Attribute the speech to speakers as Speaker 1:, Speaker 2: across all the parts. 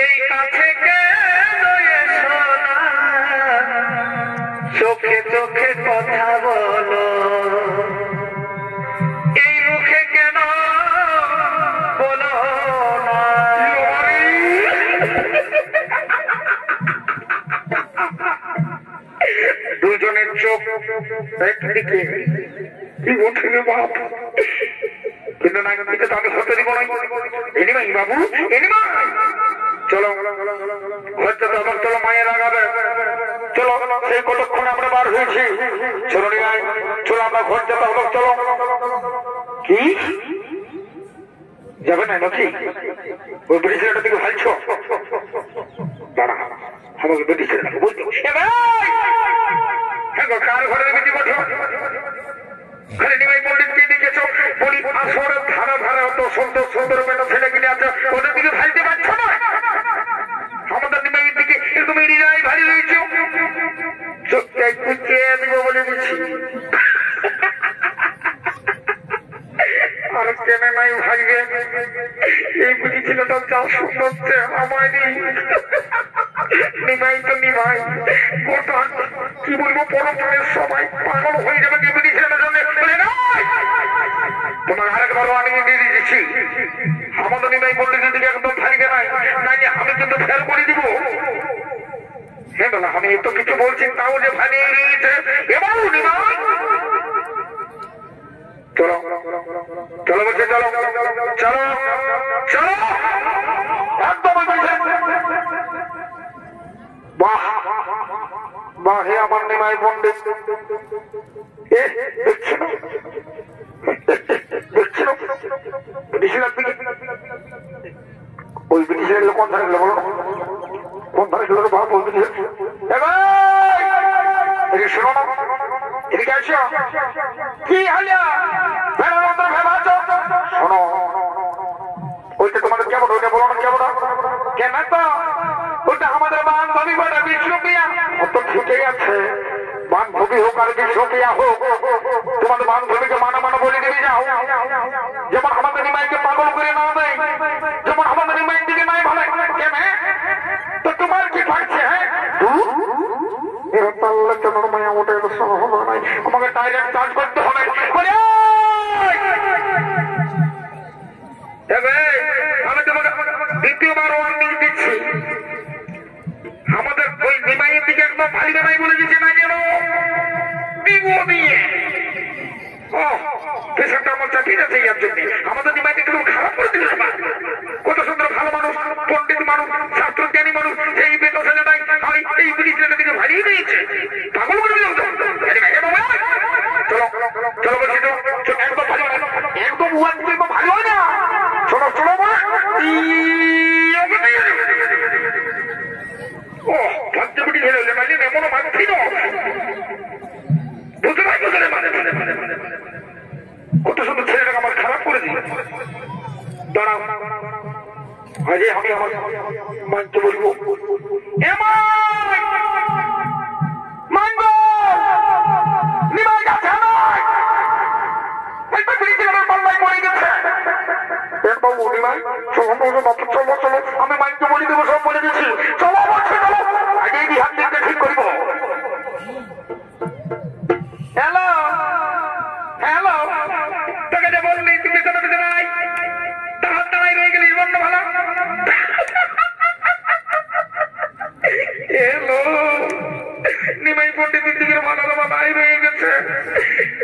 Speaker 1: এই কাছে কে দুজনের চোখ একদিকে কি উঠবে বাপ, কিন্তু না দিকে তো আমি হতে দিব না। এনিমাই বাবু, এনিমাই চলো হচ্ছে তো আমার, চলো মায়ের আগাবে, চলো সেই কতক্ষণে আমরা বার হয়েছি, চলো নিমাই চলো আমরা ঘর যেতে হবে। চলো কি যাবে না নাকি? ওই ব্রিজ ছেলেটা দিকে ভাইছো দাঁড়া, আমাকে বেটি ছেলেটাকে বলতে কার ঘরে বেটি বসো খালি নিমাই পণ্ডিতকে দেখেছ বলি আসরের ধারা ধারা অত সুন্দর সুন্দর মেয়েটা ছেলেগুলি আছে, ওদের দিকে ভাইতে পারছো না? আমাদের নিমাইয়ের দিকে এরকম এরিয়ায় ভারী হয়েছ, চোখটাই কুচিয়ে দিব বলে দিচ্ছি। আর কেনে নাই ভাইবে এই বুঝি ছেলেটা যা সুন্দর আমায় নিমাই তো নিমাই গোটা কি বলবো পরপরের সবাই পাগল হয়ে যাবে কি বুঝি ছেলেটার জন্য। তোমার আরেকবার আমি দিয়ে দিচ্ছি, আমাদের নিমাই পণ্ডিতের দিকে একদম ভাইবে নাই, নাই আমি কিন্তু ফেল করে দিব। হ্যাঁ বলা আমি এত কিছু বলছি তাও যে ভালিয়ে গিয়েছে এবং নিমাই চলো চলো বলছে, চলো চলো চলো একদম বাহ বাহ। হে আমার নিমাই পণ্ডিত ওই ব্রিটিশের লোক কোন ধারে গেল বলো, কোন ধারে গেল বাপ? ওই ব্রিটিশের শোনো না, এদিকে আসো। কি হলো শোনো, ওইটা তোমাদের কেমন, ওইটা বলো না কেমন? কেন তো ওইটা আমাদের বান্ধবী বলে বিষ্ণুপ্রিয়া। তো ঠিকই আছে, বান্ধবী হোক আর বিষ্ণুপ্রিয়া হোক, তোমাদের বান্ধবীকে মানা মানা বলে দিবি যাও। যেমন আমাদের নিমাইকে পাগল করে না দেয়, যেমন আমাদের নিমাইয়ের দিকে নাই ভালো কেন? তো তোমার কি থাকছে? হ্যাঁ মায়া ওটা হবে নাই, আমাকে ডাইরেক্ট চার্জ করতে হবে। আমি তোমাকে দ্বিতীয়বার ওয়ার্নিং দিচ্ছি, আমাদের ওই নিমাইয়ের দিকে একদম ভাইবে নাই বলে দিচ্ছে না যেন দিব দিয়ে পেশাটা আমার চাকরি আছে এর জন্য। আমাদের নিমাইকে একদম খারাপ করে দিল। কত সুন্দর ভালো মানুষ, পণ্ডিত মানুষ, শাস্ত্রজ্ঞানী মানুষ, এই বেটো ছেলেটাই এই ব্রিটিশ ছেলেটা দিকে ভারিয়ে দিয়েছে, পাগল করে দিল। চলো চলো বলছি তো একদম ভালো, একদম ভালো হয় না। চলো চলো ও ভাবতে বুটি ধরে মানে এমনও ভাবছি না, বুঝতে পারছো মানে কত সুন্দর ছেলেটাকে আমার খারাপ করে দিল। দাঁড়াও আজে আমি আমার মানতে বলবো আমি মাইকে বলে দেবো, সব বলে দিচ্ছি। চলো চলো আগে হাত দিকটা ঠিক করব। হ্যালো হ্যালো তোকে যে বললি তুমি কোনো কিছু নাই, তাহার দাঁড়াই রয়ে গেলি বন্ধ ভালো। হ্যালো নিমাই পণ্ডিতের দিকে ভালো ভালাই রয়ে গেছে,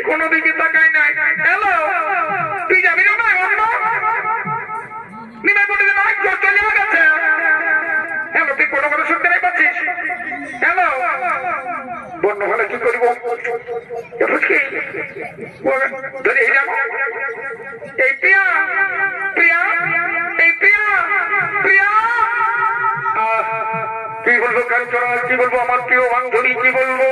Speaker 1: কোনো দিকে তাকাই নাই। হ্যালো তুই যাবি না বন্ধ? নিমাই পণ্ডিতের নাই চলে গেছে। হ্যালো তুই কোনো কথা শুনতে নাই পাচ্ছিস? হ্যালো বন্ধ ভালো কি করবো? এই প্রিয়া প্রিয়া এই প্রিয়া প্রিয়া কি বলবো কাঞ্চনা, কি বলবো আমার প্রিয় বান্ধবী, কি বলবো?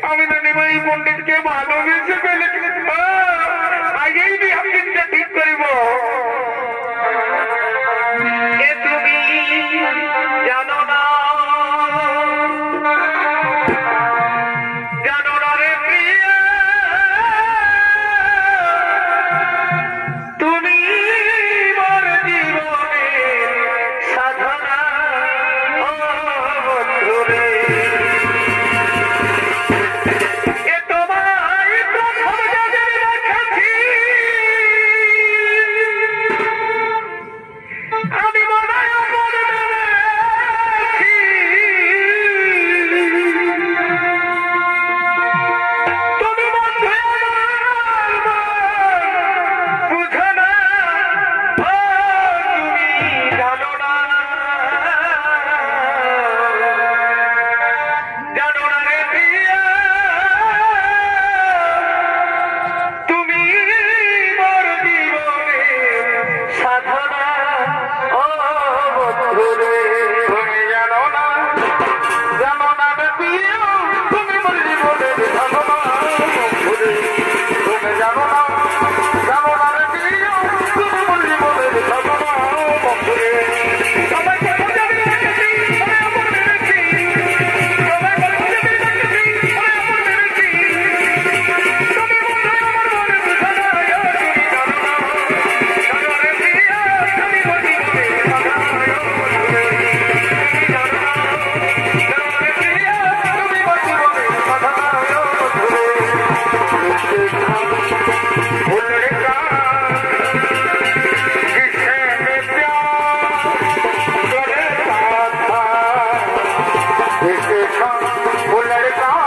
Speaker 1: আমি না নিমাই পণ্ডিতকে ভালোবেসে ফেলে আগেই বিহামদিনটা ঠিক করিব। তুমি জানো না রে প্রিয়া, তুমি মোর জীবনের সাধনা বন্ধুরে। তোমায় প্রথম वो लड़का